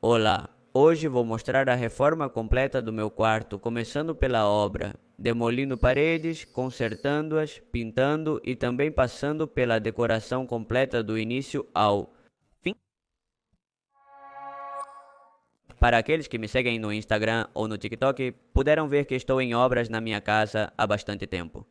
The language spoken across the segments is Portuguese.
Olá, hoje vou mostrar a reforma completa do meu quarto, começando pela obra, demolindo paredes, consertando-as, pintando e também passando pela decoração completa do início ao fim. Para aqueles que me seguem no Instagram ou no TikTok, puderam ver que estou em obras na minha casa há bastante tempo.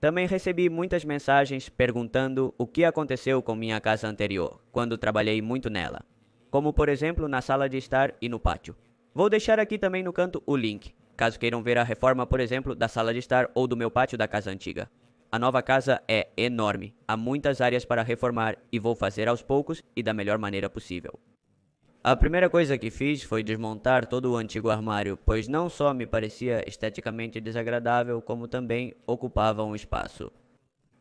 Também recebi muitas mensagens perguntando o que aconteceu com minha casa anterior, quando trabalhei muito nela, como por exemplo na sala de estar e no pátio. Vou deixar aqui também no canto o link, caso queiram ver a reforma, por exemplo, da sala de estar ou do meu pátio da casa antiga. A nova casa é enorme, há muitas áreas para reformar e vou fazer aos poucos e da melhor maneira possível. A primeira coisa que fiz foi desmontar todo o antigo armário, pois não só me parecia esteticamente desagradável, como também ocupava um espaço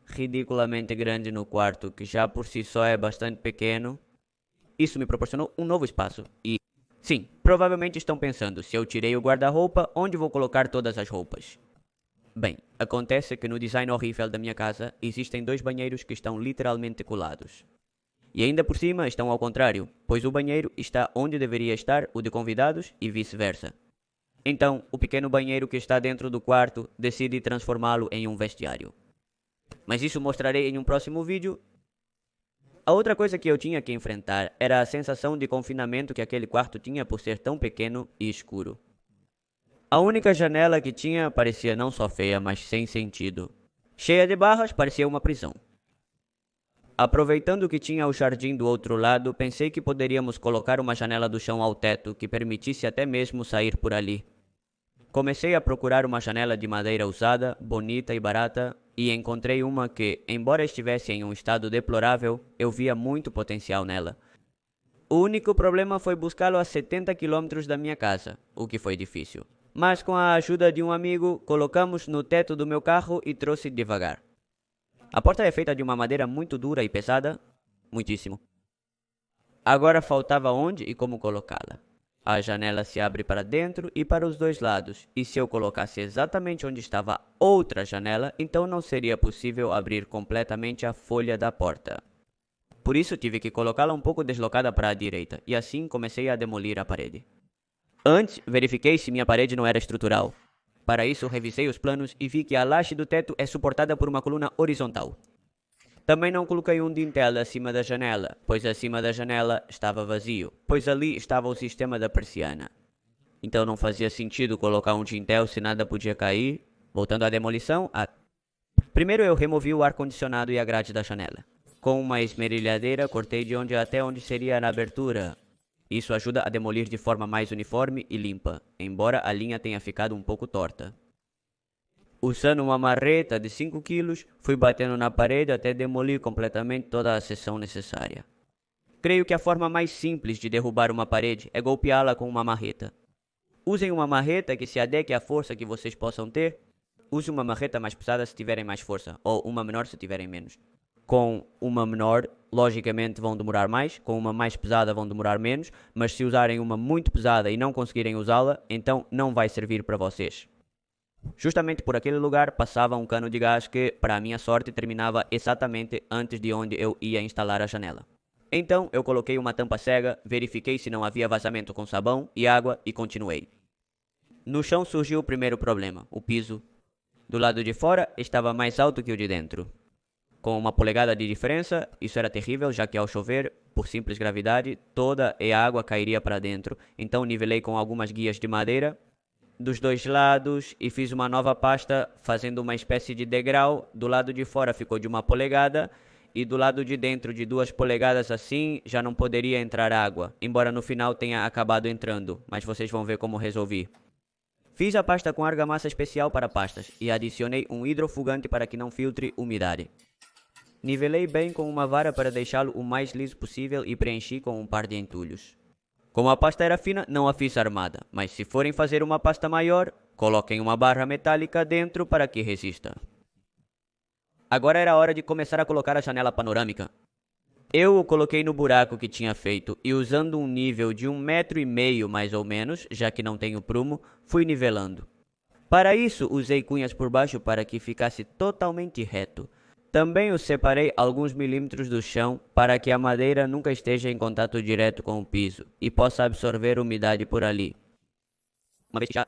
ridiculamente grande no quarto, que já por si só é bastante pequeno. Isso me proporcionou um novo espaço e, sim, provavelmente estão pensando, se eu tirei o guarda-roupa, onde vou colocar todas as roupas? Bem, acontece que no design horrível da minha casa existem dois banheiros que estão literalmente colados. E ainda por cima estão ao contrário, pois o banheiro está onde deveria estar o de convidados e vice-versa. Então, o pequeno banheiro que está dentro do quarto decidi transformá-lo em um vestiário. Mas isso mostrarei em um próximo vídeo. A outra coisa que eu tinha que enfrentar era a sensação de confinamento que aquele quarto tinha por ser tão pequeno e escuro. A única janela que tinha parecia não só feia, mas sem sentido. Cheia de barras, parecia uma prisão. Aproveitando que tinha o jardim do outro lado, pensei que poderíamos colocar uma janela do chão ao teto que permitisse até mesmo sair por ali. Comecei a procurar uma janela de madeira usada, bonita e barata, e encontrei uma que, embora estivesse em um estado deplorável, eu via muito potencial nela. O único problema foi buscá-lo a 70 km da minha casa, o que foi difícil. Mas com a ajuda de um amigo, colocamos no teto do meu carro e trouxe devagar. A porta é feita de uma madeira muito dura e pesada, muitíssimo. Agora faltava onde e como colocá-la. A janela se abre para dentro e para os dois lados, e se eu colocasse exatamente onde estava outra janela, então não seria possível abrir completamente a folha da porta. Por isso tive que colocá-la um pouco deslocada para a direita, e assim comecei a demolir a parede. Antes, verifiquei se minha parede não era estrutural. Para isso, revisei os planos e vi que a laje do teto é suportada por uma coluna horizontal. Também não coloquei um dintel acima da janela, pois acima da janela estava vazio, pois ali estava o sistema da persiana. Então não fazia sentido colocar um dintel se nada podia cair. Voltando à demolição, primeiro eu removi o ar-condicionado e a grade da janela. Com uma esmerilhadeira, cortei de onde até onde seria na abertura. Isso ajuda a demolir de forma mais uniforme e limpa, embora a linha tenha ficado um pouco torta. Usando uma marreta de 5 kg, fui batendo na parede até demolir completamente toda a seção necessária. Creio que a forma mais simples de derrubar uma parede é golpeá-la com uma marreta. Usem uma marreta que se adeque à força que vocês possam ter. Use uma marreta mais pesada se tiverem mais força, ou uma menor se tiverem menos. Com uma menor, logicamente vão demorar mais, com uma mais pesada vão demorar menos, mas se usarem uma muito pesada e não conseguirem usá-la, então não vai servir para vocês. Justamente por aquele lugar passava um cano de gás que, para a minha sorte, terminava exatamente antes de onde eu ia instalar a janela. Então eu coloquei uma tampa cega, verifiquei se não havia vazamento com sabão e água e continuei. No chão surgiu o primeiro problema, o piso. Do lado de fora estava mais alto que o de dentro. Com 1 polegada de diferença, isso era terrível, já que ao chover, por simples gravidade, toda a água cairia para dentro. Então nivelei com algumas guias de madeira dos dois lados e fiz uma nova pasta fazendo uma espécie de degrau. Do lado de fora ficou de 1 polegada e do lado de dentro de 2 polegadas, assim já não poderia entrar água, embora no final tenha acabado entrando, mas vocês vão ver como resolvi. Fiz a pasta com argamassa especial para pastas e adicionei um hidrofugante para que não filtre umidade. Nivelei bem com uma vara para deixá-lo o mais liso possível e preenchi com um par de entulhos. Como a pasta era fina, não a fiz armada, mas se forem fazer uma pasta maior, coloquem uma barra metálica dentro para que resista. Agora era a hora de começar a colocar a janela panorâmica. Eu o coloquei no buraco que tinha feito e usando um nível de 1,5 m mais ou menos, já que não tenho prumo, fui nivelando. Para isso, usei cunhas por baixo para que ficasse totalmente reto. Também o separei alguns milímetros do chão para que a madeira nunca esteja em contato direto com o piso e possa absorver umidade por ali. Uma vez que já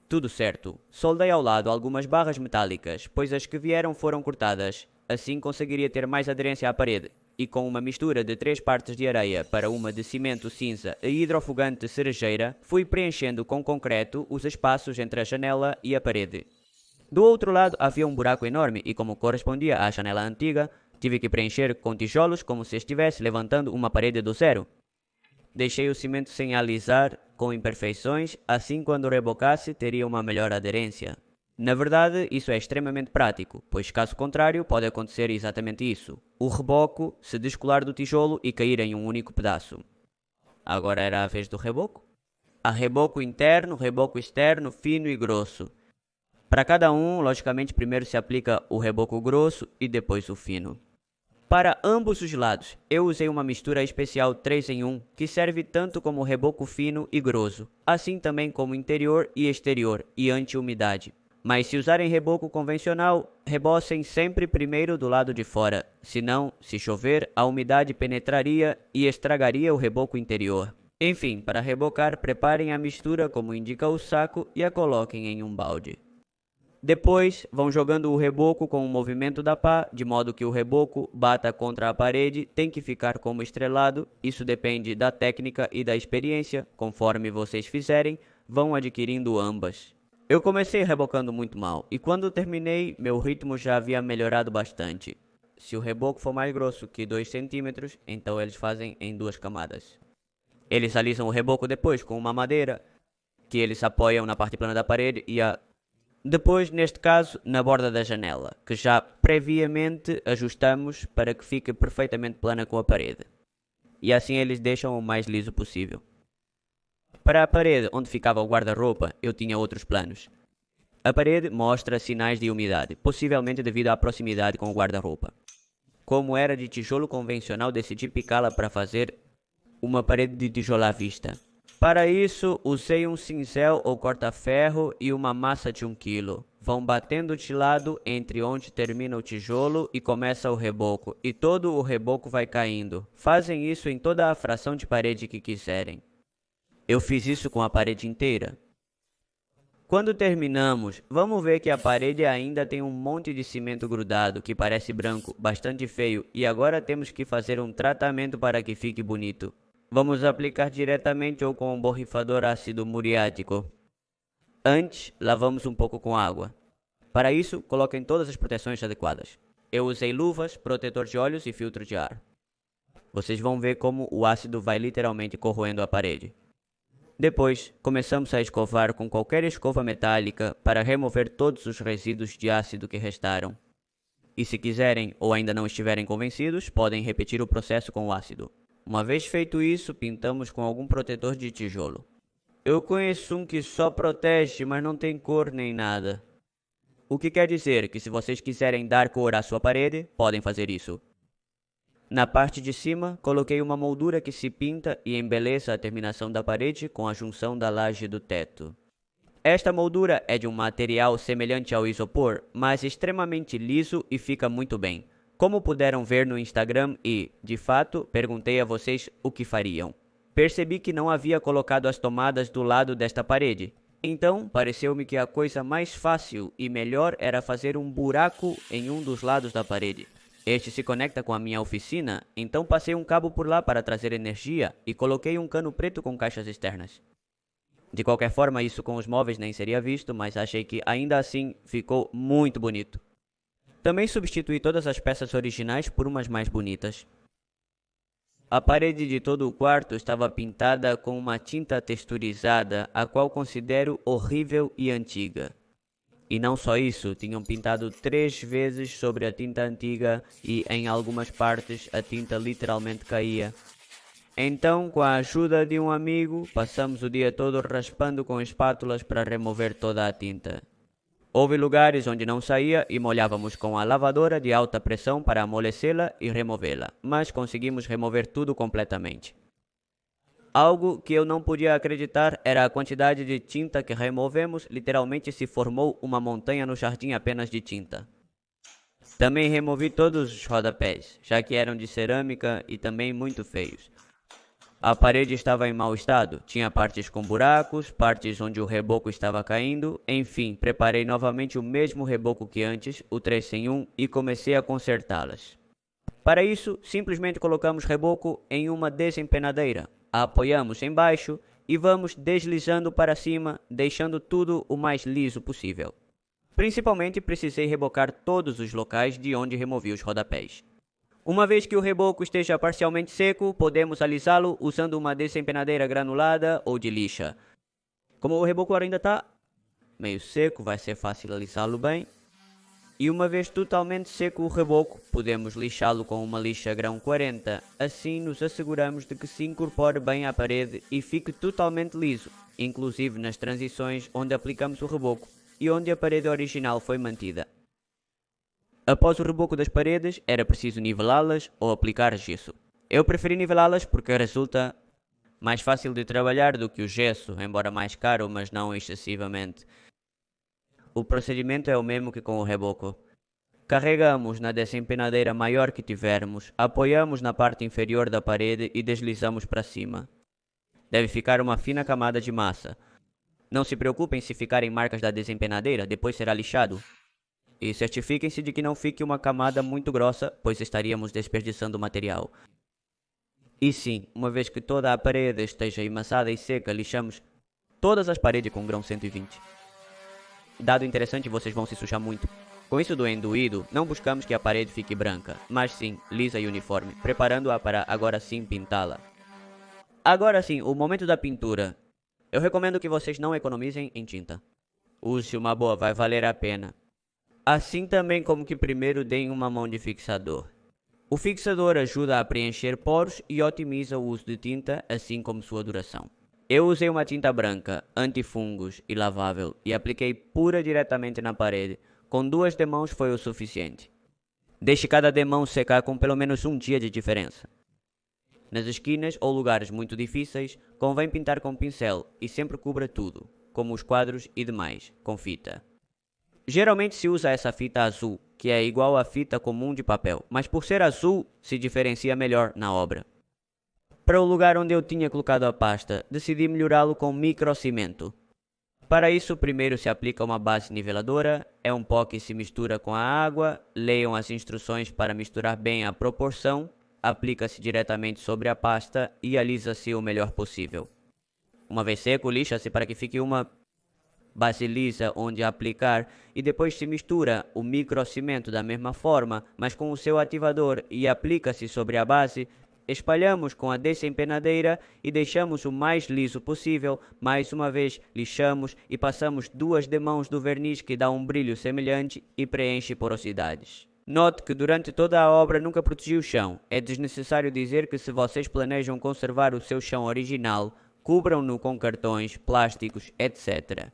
tudo certo, soldei ao lado algumas barras metálicas, pois as que vieram foram cortadas. Assim conseguiria ter mais aderência à parede. E com uma mistura de 3 partes de areia para uma de cimento cinza e hidrofugante cerejeira, fui preenchendo com concreto os espaços entre a janela e a parede. Do outro lado havia um buraco enorme e, como correspondia à janela antiga, tive que preencher com tijolos como se estivesse levantando uma parede do zero. Deixei o cimento sem alisar, com imperfeições, assim quando rebocasse teria uma melhor aderência. Na verdade, isso é extremamente prático, pois caso contrário pode acontecer exatamente isso. O reboco se descolar do tijolo e cair em um único pedaço. Agora era a vez do reboco. Há reboco interno, reboco externo, fino e grosso. Para cada um, logicamente, primeiro se aplica o reboco grosso e depois o fino. Para ambos os lados, eu usei uma mistura especial 3 em 1, que serve tanto como reboco fino e grosso, assim também como interior e exterior e anti-umidade. Mas se usarem reboco convencional, rebocem sempre primeiro do lado de fora, senão, se chover, a umidade penetraria e estragaria o reboco interior. Enfim, para rebocar, preparem a mistura como indica o saco e a coloquem em um balde. Depois, vão jogando o reboco com o movimento da pá, de modo que o reboco bata contra a parede, tem que ficar como estrelado, isso depende da técnica e da experiência, conforme vocês fizerem, vão adquirindo ambas. Eu comecei rebocando muito mal, e quando terminei, meu ritmo já havia melhorado bastante. Se o reboco for mais grosso que 2 cm, então eles fazem em 2 camadas. Eles alisam o reboco depois com uma madeira, que eles apoiam na parte plana da parede depois, neste caso, na borda da janela, que já previamente ajustamos para que fique perfeitamente plana com a parede. E assim eles deixam o mais liso possível. Para a parede onde ficava o guarda-roupa, eu tinha outros planos. A parede mostra sinais de umidade, possivelmente devido à proximidade com o guarda-roupa. Como era de tijolo convencional, decidi picá-la para fazer uma parede de tijolo à vista. Para isso, usei um cincel ou corta-ferro e uma massa de 1 kg. Vão batendo de lado entre onde termina o tijolo e começa o reboco, e todo o reboco vai caindo. Fazem isso em toda a fração de parede que quiserem. Eu fiz isso com a parede inteira. Quando terminamos, vamos ver que a parede ainda tem um monte de cimento grudado, que parece branco, bastante feio, e agora temos que fazer um tratamento para que fique bonito. Vamos aplicar diretamente ou com um borrifador ácido muriático. Antes, lavamos um pouco com água. Para isso, coloquem todas as proteções adequadas. Eu usei luvas, protetor de olhos e filtro de ar. Vocês vão ver como o ácido vai literalmente corroendo a parede. Depois, começamos a escovar com qualquer escova metálica para remover todos os resíduos de ácido que restaram. E se quiserem ou ainda não estiverem convencidos, podem repetir o processo com o ácido. Uma vez feito isso, pintamos com algum protetor de tijolo. Eu conheço um que só protege, mas não tem cor nem nada. O que quer dizer que se vocês quiserem dar cor à sua parede, podem fazer isso. Na parte de cima, coloquei uma moldura que se pinta e embeleza a terminação da parede com a junção da laje do teto. Esta moldura é de um material semelhante ao isopor, mas extremamente liso e fica muito bem. Como puderam ver no Instagram e, de fato, perguntei a vocês o que fariam. Percebi que não havia colocado as tomadas do lado desta parede. Então, pareceu-me que a coisa mais fácil e melhor era fazer um buraco em um dos lados da parede. Este se conecta com a minha oficina, então passei um cabo por lá para trazer energia e coloquei um cano preto com caixas externas. De qualquer forma, isso com os móveis nem seria visto, mas achei que ainda assim ficou muito bonito. Também substituí todas as peças originais por umas mais bonitas. A parede de todo o quarto estava pintada com uma tinta texturizada, a qual considero horrível e antiga. E não só isso, tinham pintado 3 vezes sobre a tinta antiga e em algumas partes a tinta literalmente caía. Então, com a ajuda de um amigo, passamos o dia todo raspando com espátulas para remover toda a tinta. Houve lugares onde não saía e molhávamos com a lavadora de alta pressão para amolecê-la e removê-la, mas conseguimos remover tudo completamente. Algo que eu não podia acreditar era a quantidade de tinta que removemos, literalmente se formou uma montanha no jardim apenas de tinta. Também removi todos os rodapés, já que eram de cerâmica e também muito feios. A parede estava em mau estado, tinha partes com buracos, partes onde o reboco estava caindo, enfim, preparei novamente o mesmo reboco que antes, o 3 em 1, e comecei a consertá-las. Para isso, simplesmente colocamos reboco em uma desempenadeira, a apoiamos embaixo e vamos deslizando para cima, deixando tudo o mais liso possível. Principalmente precisei rebocar todos os locais de onde removi os rodapés. Uma vez que o reboco esteja parcialmente seco, podemos alisá-lo usando uma desempenadeira granulada ou de lixa. Como o reboco ainda está meio seco, vai ser fácil alisá-lo bem. E uma vez totalmente seco o reboco, podemos lixá-lo com uma lixa grão 40. Assim nos asseguramos de que se incorpore bem à parede e fique totalmente liso, inclusive nas transições onde aplicamos o reboco e onde a parede original foi mantida. Após o reboco das paredes, era preciso nivelá-las ou aplicar gesso. Eu preferi nivelá-las porque resulta mais fácil de trabalhar do que o gesso, embora mais caro, mas não excessivamente. O procedimento é o mesmo que com o reboco. Carregamos na desempenadeira maior que tivermos, apoiamos na parte inferior da parede e deslizamos para cima. Deve ficar uma fina camada de massa. Não se preocupem se ficarem marcas da desempenadeira, depois será lixado. E certifiquem-se de que não fique uma camada muito grossa, pois estaríamos desperdiçando material. E sim, uma vez que toda a parede esteja emassada e seca, lixamos todas as paredes com grão 120. Dado interessante, vocês vão se sujar muito. Com isso do enduído, não buscamos que a parede fique branca, mas sim lisa e uniforme, preparando-a para agora sim pintá-la. Agora sim, o momento da pintura. Eu recomendo que vocês não economizem em tinta. Use uma boa, vai valer a pena. Assim também como que primeiro deem uma mão de fixador. O fixador ajuda a preencher poros e otimiza o uso de tinta, assim como sua duração. Eu usei uma tinta branca, antifungos e lavável e apliquei pura diretamente na parede. Com 2 demãos foi o suficiente. Deixe cada demão secar com pelo menos um dia de diferença. Nas esquinas ou lugares muito difíceis, convém pintar com pincel e sempre cubra tudo, como os quadros e demais, com fita. Geralmente se usa essa fita azul, que é igual à fita comum de papel, mas por ser azul, se diferencia melhor na obra. Para o lugar onde eu tinha colocado a pasta, decidi melhorá-lo com microcimento. Para isso, primeiro se aplica uma base niveladora, é um pó que se mistura com a água, leiam as instruções para misturar bem a proporção, aplica-se diretamente sobre a pasta e alisa-se o melhor possível. Uma vez seco, lixa-se para que fique uma base lisa onde aplicar e depois se mistura o microcimento da mesma forma, mas com o seu ativador e aplica-se sobre a base. Espalhamos com a desempenadeira e deixamos o mais liso possível. Mais uma vez lixamos e passamos 2 demãos do verniz que dá um brilho semelhante e preenche porosidades. Note que durante toda a obra nunca protegi o chão. É desnecessário dizer que se vocês planejam conservar o seu chão original, cubram-no com cartões, plásticos, etc.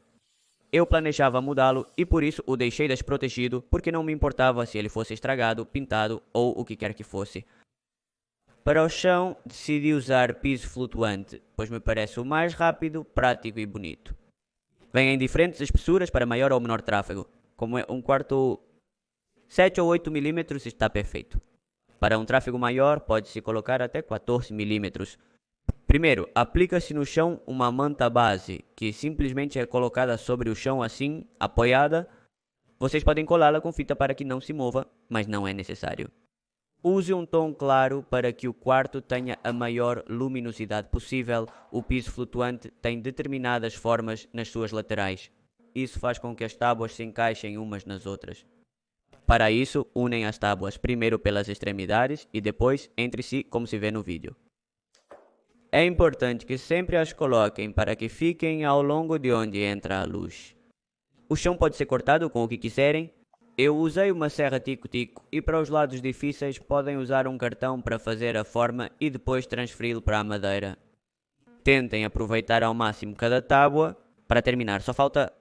Eu planejava mudá-lo e por isso o deixei desprotegido, porque não me importava se ele fosse estragado, pintado ou o que quer que fosse. Para o chão, decidi usar piso flutuante, pois me parece o mais rápido, prático e bonito. Vem em diferentes espessuras para maior ou menor tráfego, como é um quarto 7 ou 8 mm está perfeito. Para um tráfego maior, pode-se colocar até 14 mm. Primeiro, aplica-se no chão uma manta base, que simplesmente é colocada sobre o chão assim, apoiada. Vocês podem colá-la com fita para que não se mova, mas não é necessário. Use um tom claro para que o quarto tenha a maior luminosidade possível. O piso flutuante tem determinadas formas nas suas laterais. Isso faz com que as tábuas se encaixem umas nas outras. Para isso, unem as tábuas primeiro pelas extremidades e depois entre si, como se vê no vídeo. É importante que sempre as coloquem para que fiquem ao longo de onde entra a luz. O chão pode ser cortado com o que quiserem. Eu usei uma serra tico-tico e para os lados difíceis podem usar um cartão para fazer a forma e depois transferi-lo para a madeira. Tentem aproveitar ao máximo cada tábua. Para terminar, só falta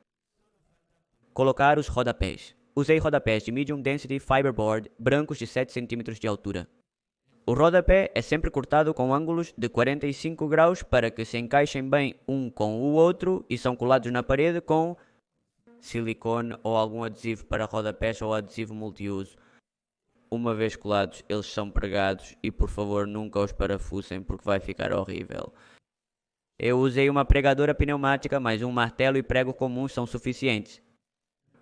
colocar os rodapés. Usei rodapés de Medium Density Fiberboard brancos de 7 cm de altura. O rodapé é sempre cortado com ângulos de 45 graus para que se encaixem bem um com o outro e são colados na parede com silicone ou algum adesivo para rodapés ou adesivo multiuso. Uma vez colados, eles são pregados e por favor nunca os parafusem porque vai ficar horrível. Eu usei uma pregadora pneumática, mas um martelo e prego comum são suficientes.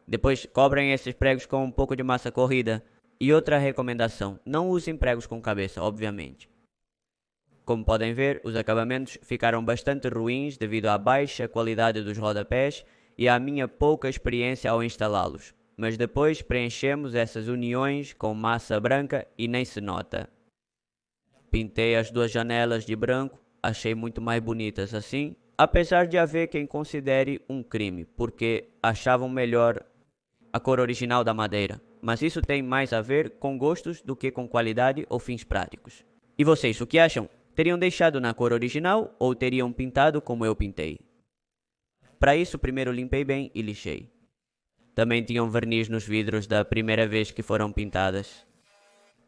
Depois cobrem esses pregos com um pouco de massa corrida. E outra recomendação, não usem pregos com cabeça, obviamente. Como podem ver, os acabamentos ficaram bastante ruins devido à baixa qualidade dos rodapés e à minha pouca experiência ao instalá-los. Mas depois preenchemos essas uniões com massa branca e nem se nota. Pintei as duas janelas de branco, achei muito mais bonitas assim, apesar de haver quem considere um crime, porque achavam melhor a cor original da madeira. Mas isso tem mais a ver com gostos do que com qualidade ou fins práticos. E vocês, o que acham? Teriam deixado na cor original ou teriam pintado como eu pintei? Para isso, primeiro limpei bem e lixei. Também tinham verniz nos vidros da primeira vez que foram pintadas.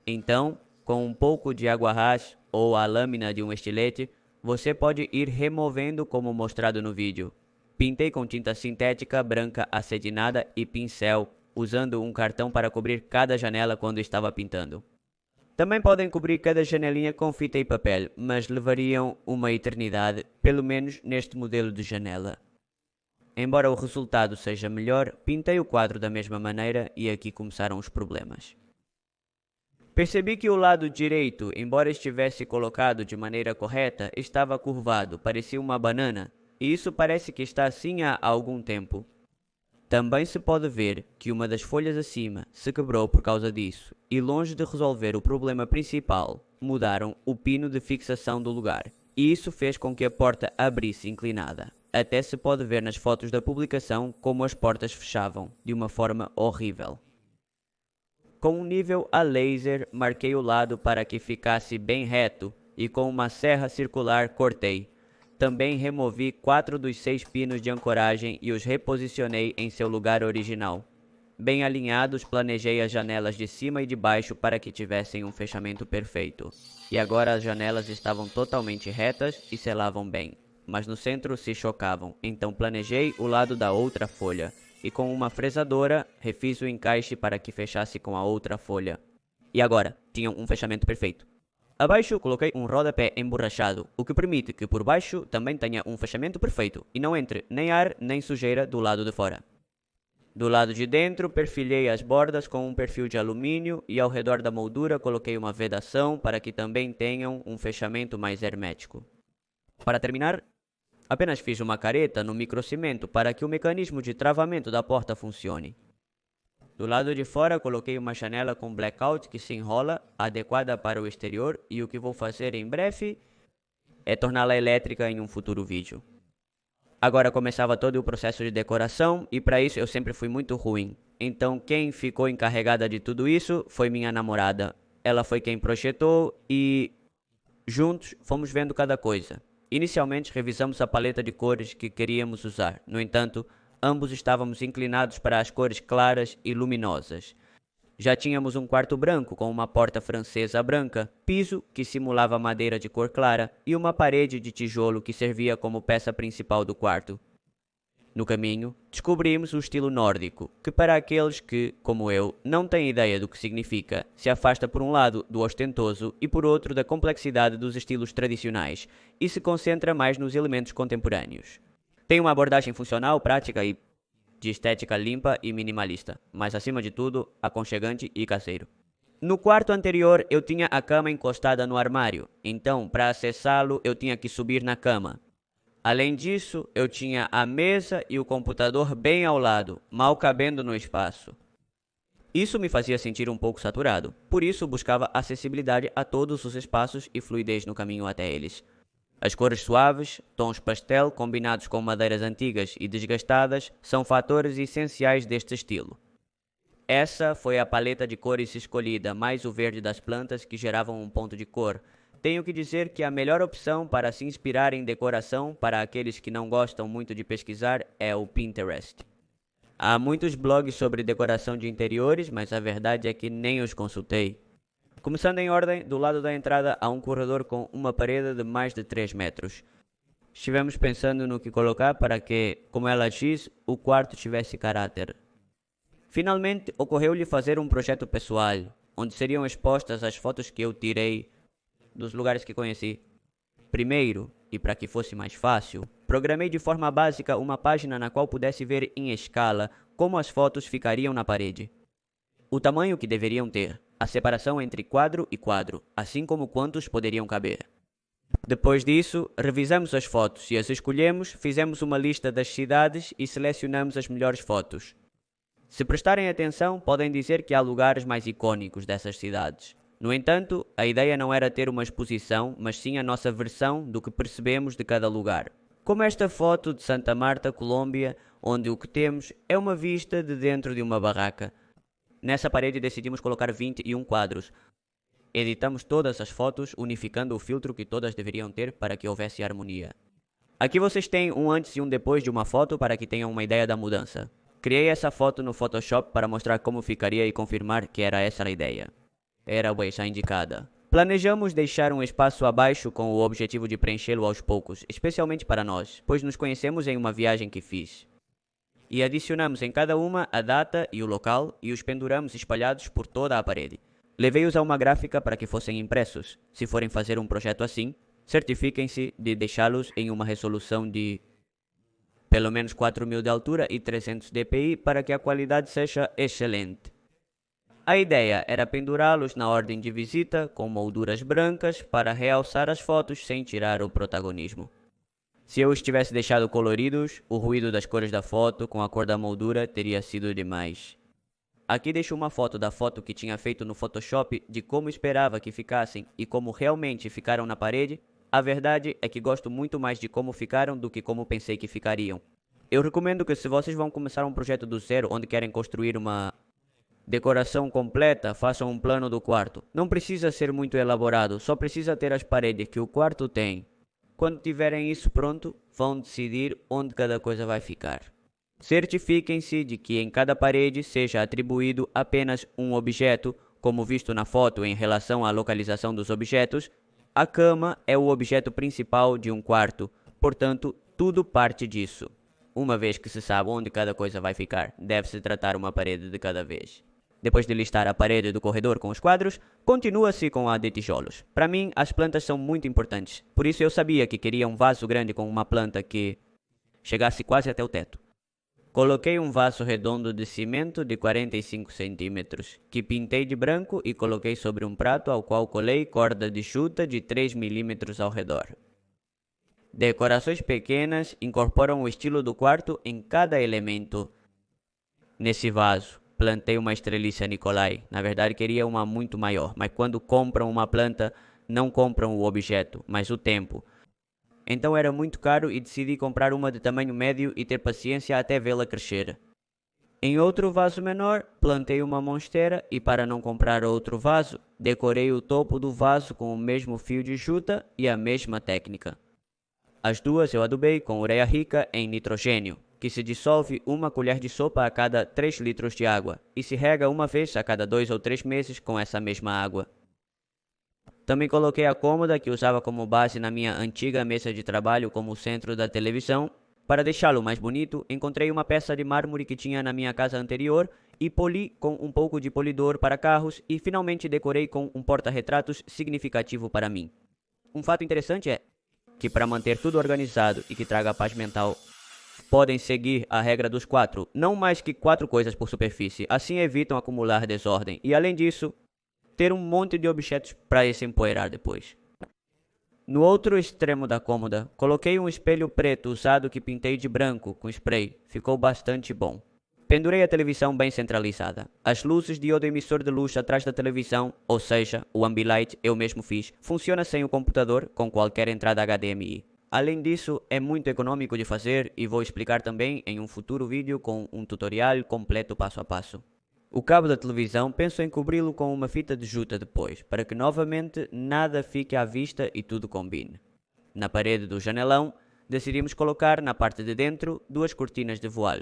Então, com um pouco de água rasa ou a lâmina de um estilete, você pode ir removendo como mostrado no vídeo. Pintei com tinta sintética branca acetinada e pincel, usando um cartão para cobrir cada janela quando estava pintando. Também podem cobrir cada janelinha com fita e papel, mas levariam uma eternidade, pelo menos neste modelo de janela. Embora o resultado seja melhor, pintei o quadro da mesma maneira e aqui começaram os problemas. Percebi que o lado direito, embora estivesse colocado de maneira correta, estava curvado, parecia uma banana, e isso parece que está assim há algum tempo. Também se pode ver que uma das folhas acima se quebrou por causa disso, e longe de resolver o problema principal, mudaram o pino de fixação do lugar, e isso fez com que a porta abrisse inclinada. Até se pode ver nas fotos da publicação como as portas fechavam, de uma forma horrível. Com um nível a laser, marquei o lado para que ficasse bem reto, e com uma serra circular cortei. Também removi 4 dos 6 pinos de ancoragem e os reposicionei em seu lugar original. Bem alinhados, planejei as janelas de cima e de baixo para que tivessem um fechamento perfeito. E agora as janelas estavam totalmente retas e selavam bem, mas no centro se chocavam, então planejei o lado da outra folha. E com uma fresadora, refiz o encaixe para que fechasse com a outra folha. E agora, tinham um fechamento perfeito. Abaixo coloquei um rodapé emborrachado, o que permite que por baixo também tenha um fechamento perfeito e não entre nem ar nem sujeira do lado de fora. Do lado de dentro perfilhei as bordas com um perfil de alumínio e ao redor da moldura coloquei uma vedação para que também tenham um fechamento mais hermético. Para terminar, apenas fiz uma careta no microcimento para que o mecanismo de travamento da porta funcione. Do lado de fora coloquei uma janela com blackout que se enrola, adequada para o exterior, e o que vou fazer em breve é torná-la elétrica em um futuro vídeo. Agora começava todo o processo de decoração e para isso eu sempre fui muito ruim. Então quem ficou encarregada de tudo isso foi minha namorada. Ela foi quem projetou e juntos fomos vendo cada coisa. Inicialmente revisamos a paleta de cores que queríamos usar, no entanto, ambos estávamos inclinados para as cores claras e luminosas. Já tínhamos um quarto branco com uma porta francesa branca, piso que simulava madeira de cor clara e uma parede de tijolo que servia como peça principal do quarto. No caminho, descobrimos o estilo nórdico, que para aqueles que, como eu, não têm ideia do que significa, se afasta por um lado do ostentoso e por outro da complexidade dos estilos tradicionais e se concentra mais nos elementos contemporâneos. Tem uma abordagem funcional, prática e de estética limpa e minimalista, mas acima de tudo, aconchegante e caseiro. No quarto anterior eu tinha a cama encostada no armário, então para acessá-lo eu tinha que subir na cama. Além disso, eu tinha a mesa e o computador bem ao lado, mal cabendo no espaço. Isso me fazia sentir um pouco saturado, por isso buscava acessibilidade a todos os espaços e fluidez no caminho até eles. As cores suaves, tons pastel combinados com madeiras antigas e desgastadas são fatores essenciais deste estilo. Essa foi a paleta de cores escolhida, mais o verde das plantas que geravam um ponto de cor. Tenho que dizer que a melhor opção para se inspirar em decoração para aqueles que não gostam muito de pesquisar é o Pinterest. Há muitos blogs sobre decoração de interiores, mas a verdade é que nem os consultei. Começando em ordem, do lado da entrada há um corredor com uma parede de mais de 3 metros. Estivemos pensando no que colocar para que, como ela diz, o quarto tivesse caráter. Finalmente, ocorreu-lhe fazer um projeto pessoal. onde seriam expostas as fotos que eu tirei dos lugares que conheci. Primeiro, e para que fosse mais fácil, programei de forma básica uma página na qual pudesse ver em escala como as fotos ficariam na parede. O tamanho que deveriam ter, a separação entre quadro e quadro, assim como quantos poderiam caber. Depois disso, revisamos as fotos e as escolhemos, fizemos uma lista das cidades e selecionamos as melhores fotos. Se prestarem atenção, podem dizer que há lugares mais icônicos dessas cidades. No entanto, a ideia não era ter uma exposição, mas sim a nossa versão do que percebemos de cada lugar. Como esta foto de Santa Marta, Colômbia, onde o que temos é uma vista de dentro de uma barraca. Nessa parede decidimos colocar 21 quadros. Editamos todas as fotos, unificando o filtro que todas deveriam ter para que houvesse harmonia. Aqui vocês têm um antes e um depois de uma foto para que tenham uma ideia da mudança. Criei essa foto no Photoshop para mostrar como ficaria e confirmar que era essa a ideia. Era a indicada. Planejamos deixar um espaço abaixo com o objetivo de preenchê-lo aos poucos, especialmente para nós, pois nos conhecemos em uma viagem que fiz. E adicionamos em cada uma a data e o local e os penduramos espalhados por toda a parede. Levei-os a uma gráfica para que fossem impressos. Se forem fazer um projeto assim, certifiquem-se de deixá-los em uma resolução de pelo menos 4000 de altura e 300 dpi para que a qualidade seja excelente. A ideia era pendurá-los na ordem de visita, com molduras brancas, para realçar as fotos sem tirar o protagonismo. Se eu os tivesse deixado coloridos, o ruído das cores da foto com a cor da moldura teria sido demais. Aqui deixo uma foto da foto que tinha feito no Photoshop de como esperava que ficassem e como realmente ficaram na parede. A verdade é que gosto muito mais de como ficaram do que como pensei que ficariam. Eu recomendo que se vocês vão começar um projeto do zero onde querem construir uma decoração completa, façam um plano do quarto. Não precisa ser muito elaborado, só precisa ter as paredes que o quarto tem. Quando tiverem isso pronto, vão decidir onde cada coisa vai ficar. Certifiquem-se de que em cada parede seja atribuído apenas um objeto, como visto na foto em relação à localização dos objetos. A cama é o objeto principal de um quarto, portanto, tudo parte disso. Uma vez que se sabe onde cada coisa vai ficar, deve-se tratar uma parede de cada vez. Depois de listar a parede do corredor com os quadros, continua-se com a de tijolos. Para mim, as plantas são muito importantes, por isso eu sabia que queria um vaso grande com uma planta que chegasse quase até o teto. Coloquei um vaso redondo de cimento de 45 centímetros, que pintei de branco e coloquei sobre um prato ao qual colei corda de chuta de 3 milímetros ao redor. Decorações pequenas incorporam o estilo do quarto em cada elemento. Nesse vaso, plantei uma estreliça Nicolai. Na verdade, queria uma muito maior, mas quando compram uma planta, não compram o objeto, mas o tempo. Então era muito caro e decidi comprar uma de tamanho médio e ter paciência até vê-la crescer. Em outro vaso menor, plantei uma monstera e para não comprar outro vaso, decorei o topo do vaso com o mesmo fio de juta e a mesma técnica. As duas eu adubei com ureia rica em nitrogênio, que se dissolve 1 colher de sopa a cada 3 litros de água e se rega uma vez a cada 2 ou 3 meses com essa mesma água. Também coloquei a cômoda que usava como base na minha antiga mesa de trabalho como centro da televisão. Para deixá-lo mais bonito, encontrei uma peça de mármore que tinha na minha casa anterior e poli com um pouco de polidor para carros e finalmente decorei com um porta-retratos significativo para mim. Um fato interessante é que para manter tudo organizado e que traga paz mental, podem seguir a regra dos 4, não mais que 4 coisas por superfície, assim evitam acumular desordem e além disso, ter um monte de objetos para se empoeirar depois. No outro extremo da cômoda, coloquei um espelho preto usado que pintei de branco com spray. Ficou bastante bom. Pendurei a televisão bem centralizada. As luzes de diodo-emissor de luz atrás da televisão, ou seja, o Ambilight eu mesmo fiz, funciona sem o computador com qualquer entrada HDMI. Além disso, é muito econômico de fazer e vou explicar também em um futuro vídeo com um tutorial completo passo a passo. O cabo da televisão penso em cobri-lo com uma fita de juta depois, para que novamente nada fique à vista e tudo combine. Na parede do janelão, decidimos colocar na parte de dentro 2 cortinas de voal,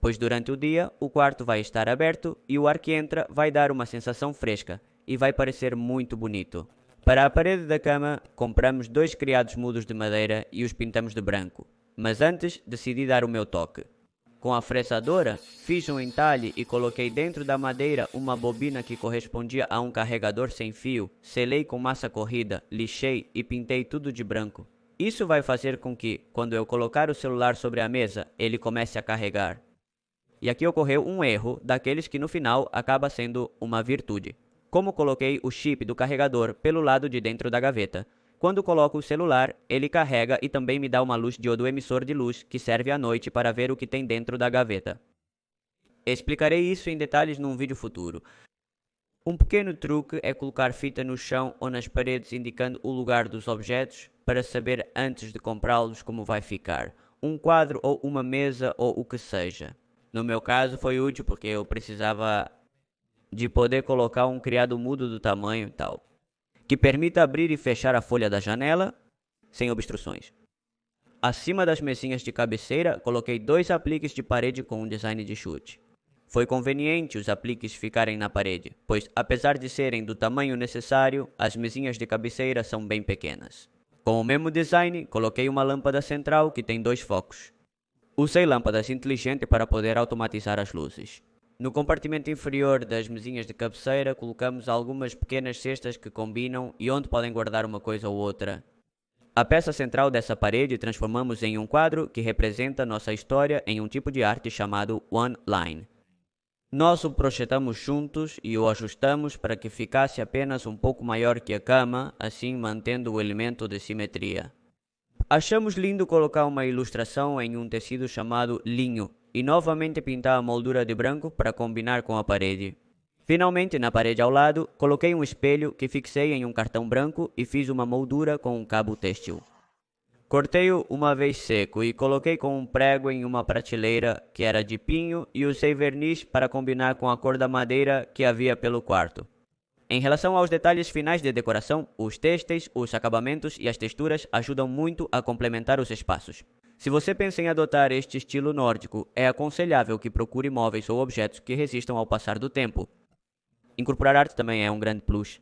pois durante o dia o quarto vai estar aberto e o ar que entra vai dar uma sensação fresca e vai parecer muito bonito. Para a parede da cama, compramos 2 criados mudos de madeira e os pintamos de branco, mas antes decidi dar o meu toque. Com a fresadora, fiz um entalhe e coloquei dentro da madeira uma bobina que correspondia a um carregador sem fio, selei com massa corrida, lixei e pintei tudo de branco. Isso vai fazer com que, quando eu colocar o celular sobre a mesa, ele comece a carregar. E aqui ocorreu um erro, daqueles que no final acaba sendo uma virtude. Como coloquei o chip do carregador pelo lado de dentro da gaveta, quando coloco o celular, ele carrega e também me dá uma luz diodo emissor de luz que serve à noite para ver o que tem dentro da gaveta. Explicarei isso em detalhes num vídeo futuro. Um pequeno truque é colocar fita no chão ou nas paredes indicando o lugar dos objetos para saber antes de comprá-los como vai ficar. Um quadro ou uma mesa ou o que seja. No meu caso foi útil porque eu precisava de poder colocar um criado mudo do tamanho e tal, que permita abrir e fechar a folha da janela sem obstruções. Acima das mesinhas de cabeceira, coloquei 2 apliques de parede com um design de chute. Foi conveniente os apliques ficarem na parede, pois apesar de serem do tamanho necessário, as mesinhas de cabeceira são bem pequenas. Com o mesmo design, coloquei uma lâmpada central que tem 2 focos. Usei lâmpadas inteligentes para poder automatizar as luzes. No compartimento inferior das mesinhas de cabeceira, colocamos algumas pequenas cestas que combinam e onde podem guardar uma coisa ou outra. A peça central dessa parede transformamos em um quadro que representa nossa história em um tipo de arte chamado One Line. Nós o projetamos juntos e o ajustamos para que ficasse apenas um pouco maior que a cama, assim mantendo o elemento de simetria. Achamos lindo colocar uma ilustração em um tecido chamado linho e novamente pintar a moldura de branco para combinar com a parede. Finalmente, na parede ao lado, coloquei um espelho que fixei em um cartão branco e fiz uma moldura com um cabo têxtil. Cortei-o uma vez seco e coloquei com um prego em uma prateleira que era de pinho e usei verniz para combinar com a cor da madeira que havia pelo quarto. Em relação aos detalhes finais de decoração, os têxteis, os acabamentos e as texturas ajudam muito a complementar os espaços. Se você pensa em adotar este estilo nórdico, é aconselhável que procure móveis ou objetos que resistam ao passar do tempo. Incorporar arte também é um grande plus.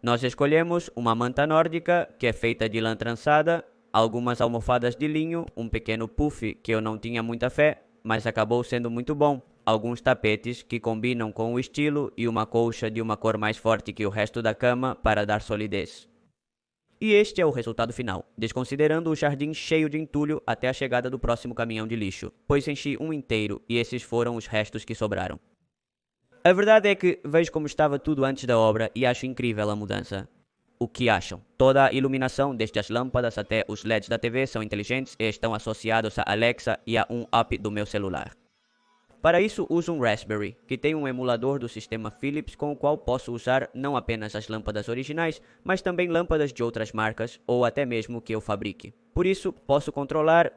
Nós escolhemos uma manta nórdica, que é feita de lã trançada, algumas almofadas de linho, um pequeno puff que eu não tinha muita fé, mas acabou sendo muito bom, alguns tapetes que combinam com o estilo e uma colcha de uma cor mais forte que o resto da cama para dar solidez. E este é o resultado final, desconsiderando o jardim cheio de entulho até a chegada do próximo caminhão de lixo, pois enchi um inteiro e esses foram os restos que sobraram. A verdade é que vejo como estava tudo antes da obra e acho incrível a mudança. O que acham? Toda a iluminação, desde as lâmpadas até os LEDs da TV, são inteligentes e estão associados a Alexa e a um app do meu celular. Para isso uso um Raspberry, que tem um emulador do sistema Philips com o qual posso usar não apenas as lâmpadas originais, mas também lâmpadas de outras marcas ou até mesmo que eu fabrique. Por isso, posso controlar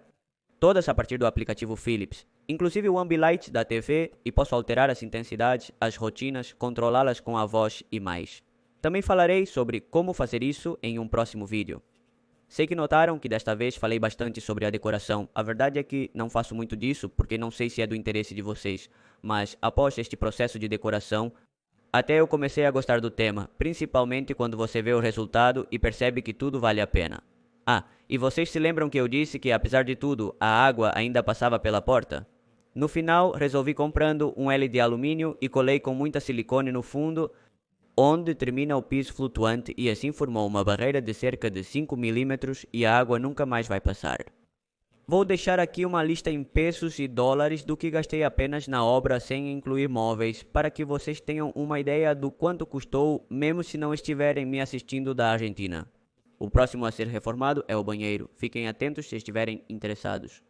todas a partir do aplicativo Philips, inclusive o Ambilight da TV, e posso alterar as intensidades, as rotinas, controlá-las com a voz e mais. Também falarei sobre como fazer isso em um próximo vídeo. Sei que notaram que desta vez falei bastante sobre a decoração. A verdade é que não faço muito disso porque não sei se é do interesse de vocês, mas após este processo de decoração, até eu comecei a gostar do tema, principalmente quando você vê o resultado e percebe que tudo vale a pena. Ah, e vocês se lembram que eu disse que apesar de tudo, a água ainda passava pela porta? No final, resolvi comprando um L de alumínio e colei com muita silicone no fundo, onde termina o piso flutuante e assim formou uma barreira de cerca de 5 mm e a água nunca mais vai passar. Vou deixar aqui uma lista em pesos e dólares do que gastei apenas na obra sem incluir móveis, para que vocês tenham uma ideia do quanto custou, mesmo se não estiverem me assistindo da Argentina. O próximo a ser reformado é o banheiro, fiquem atentos se estiverem interessados.